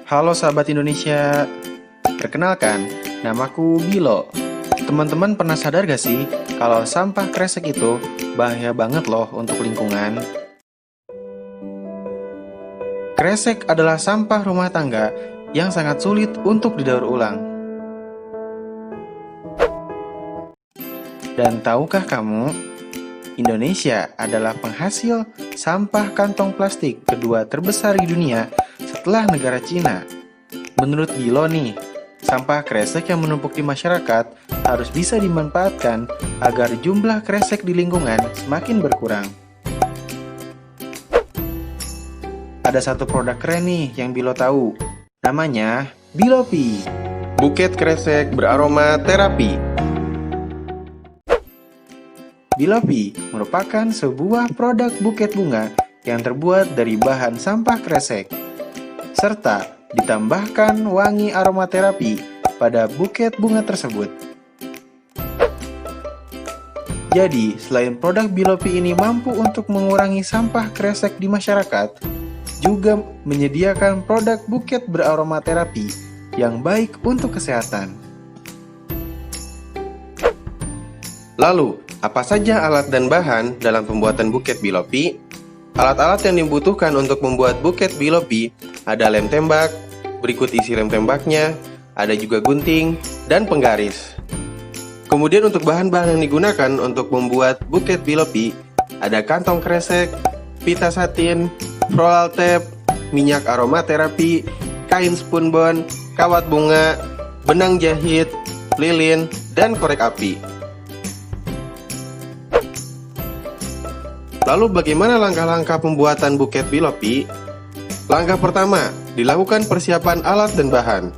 Halo sahabat Indonesia, perkenalkan, namaku Bilo. Teman-teman pernah sadar gak sih kalau sampah kresek itu bahaya banget loh untuk lingkungan? Kresek adalah sampah rumah tangga yang sangat sulit untuk didaur ulang. Dan tahukah kamu, Indonesia adalah penghasil sampah kantong plastik kedua terbesar di dunia setelah negara Cina. Menurut Bilo nih, sampah kresek yang menumpuk di masyarakat harus bisa dimanfaatkan agar jumlah kresek di lingkungan semakin berkurang. Ada satu produk keren nih yang Bilo tahu, namanya Bilopi, buket kresek beraroma terapi. Bilopi merupakan sebuah produk buket bunga yang terbuat dari bahan sampah kresek, serta ditambahkan wangi aromaterapi pada buket bunga tersebut. Jadi, selain produk Bilopi ini mampu untuk mengurangi sampah kresek di masyarakat, juga menyediakan produk buket beraromaterapi yang baik untuk kesehatan. Lalu, apa saja alat dan bahan dalam pembuatan buket Bilopi? Alat-alat yang dibutuhkan untuk membuat buket Bilopi ada lem tembak, berikut isi lem tembaknya, ada juga gunting, dan penggaris. Kemudian untuk bahan-bahan yang digunakan untuk membuat buket Bilopi ada kantong kresek, pita satin, floral tape, minyak aromaterapi, kain spunbon, kawat bunga, benang jahit, lilin, dan korek api. Lalu bagaimana langkah-langkah pembuatan buket Bilopi? Langkah pertama, dilakukan persiapan alat dan bahan.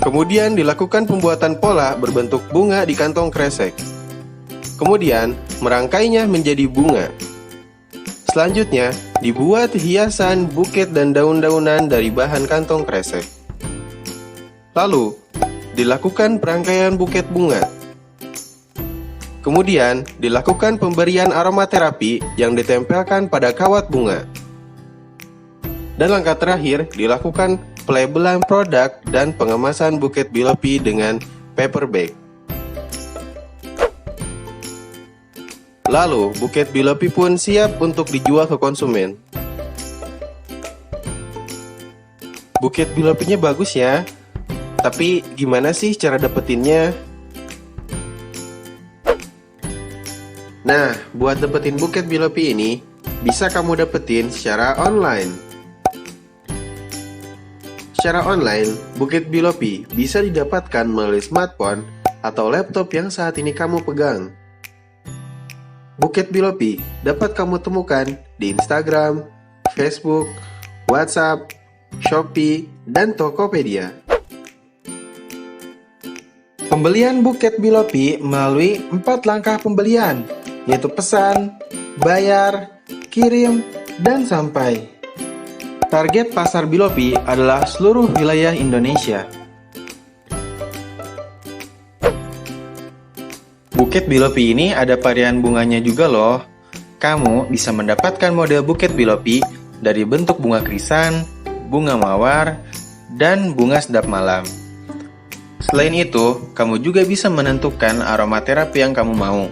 Kemudian dilakukan pembuatan pola berbentuk bunga di kantong kresek. Kemudian, merangkainya menjadi bunga. Selanjutnya, dibuat hiasan, buket, dan daun-daunan dari bahan kantong kresek. Lalu, dilakukan perangkaian buket bunga. Kemudian, dilakukan pemberian aromaterapi yang ditempelkan pada kawat bunga. Dan langkah terakhir, dilakukan pelabelan produk dan pengemasan buket Bilopi dengan paper bag. Lalu, buket Bilopi pun siap untuk dijual ke konsumen. Buket Bilopinya bagus ya, tapi gimana sih cara dapetinnya? Nah, buat dapetin buket Bilopi ini, bisa kamu dapetin secara online. Secara online, buket Bilopi bisa didapatkan melalui smartphone atau laptop yang saat ini kamu pegang. Buket Bilopi dapat kamu temukan di Instagram, Facebook, WhatsApp, Shopee, dan Tokopedia. Pembelian buket Bilopi melalui 4 langkah pembelian, yaitu pesan, bayar, kirim, dan sampai. Target pasar Bilopi adalah seluruh wilayah Indonesia. Buket Bilopi ini ada varian bunganya juga loh. Kamu bisa mendapatkan model buket Bilopi dari bentuk bunga krisan, bunga mawar, dan bunga sedap malam. Selain itu, kamu juga bisa menentukan aromaterapi yang kamu mau.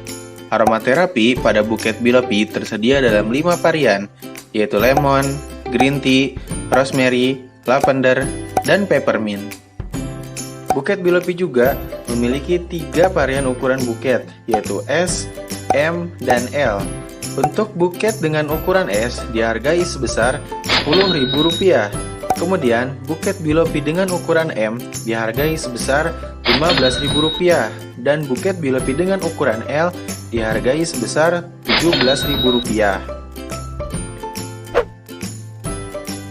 Aromaterapi pada buket Bilopi tersedia dalam 5 varian, yaitu lemon, green tea, rosemary, lavender, dan peppermint. Buket Bilopi juga memiliki 3 varian ukuran buket, yaitu S, M, dan L. Untuk buket dengan ukuran S dihargai sebesar Rp10.000. Kemudian, buket Bilopi dengan ukuran M dihargai sebesar Rp15.000 dan buket Bilopi dengan ukuran L dihargai sebesar Rp17.000.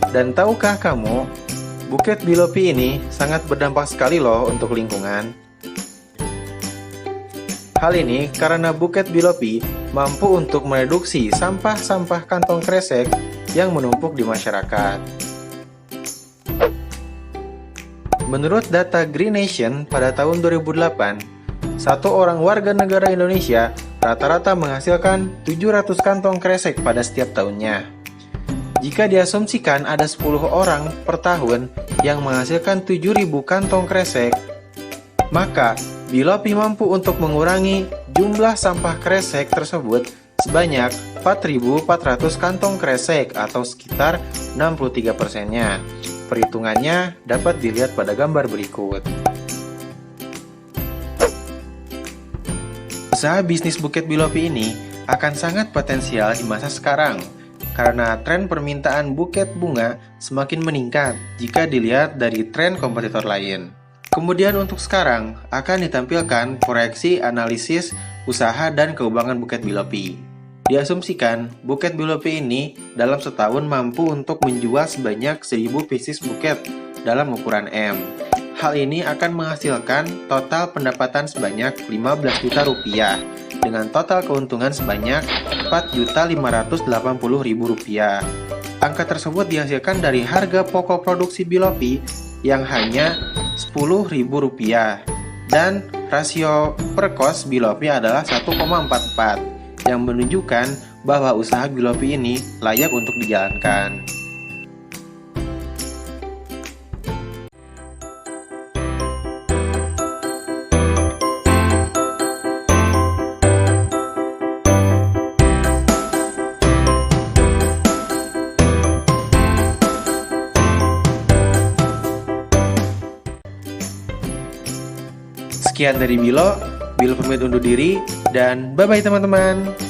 Dan tahukah kamu, buket Bilopi ini sangat berdampak sekali loh untuk lingkungan. Hal ini karena buket Bilopi mampu untuk mereduksi sampah-sampah kantong kresek yang menumpuk di masyarakat. Menurut data Green Nation pada tahun 2008, satu orang warga negara Indonesia rata-rata menghasilkan 700 kantong kresek pada setiap tahunnya. Jika diasumsikan ada 10 orang per tahun yang menghasilkan 7.000 kantong kresek, maka Bilopi mampu untuk mengurangi jumlah sampah kresek tersebut sebanyak 4.400 kantong kresek atau sekitar 63%-nya. Perhitungannya dapat dilihat pada gambar berikut. Usaha bisnis Bukit Bilopi ini akan sangat potensial di masa sekarang karena tren permintaan buket bunga semakin meningkat jika dilihat dari tren kompetitor lain. Kemudian untuk sekarang akan ditampilkan proyeksi analisis usaha dan keuangan Bukit Bilopi. Diasumsikan Bukit Bilopi ini dalam setahun mampu untuk menjual sebanyak 1.000 pieces buket dalam ukuran M. Hal ini akan menghasilkan total pendapatan sebanyak 15 juta rupiah dengan total keuntungan sebanyak 4.580.000 rupiah. Angka tersebut dihasilkan dari harga pokok produksi Bilopi yang hanya 10.000 rupiah dan rasio per kos Bilopi adalah 1,44 yang menunjukkan bahwa usaha Bilopi ini layak untuk dijalankan. Sekian dari Bilo pamit undur diri, dan bye-bye teman-teman.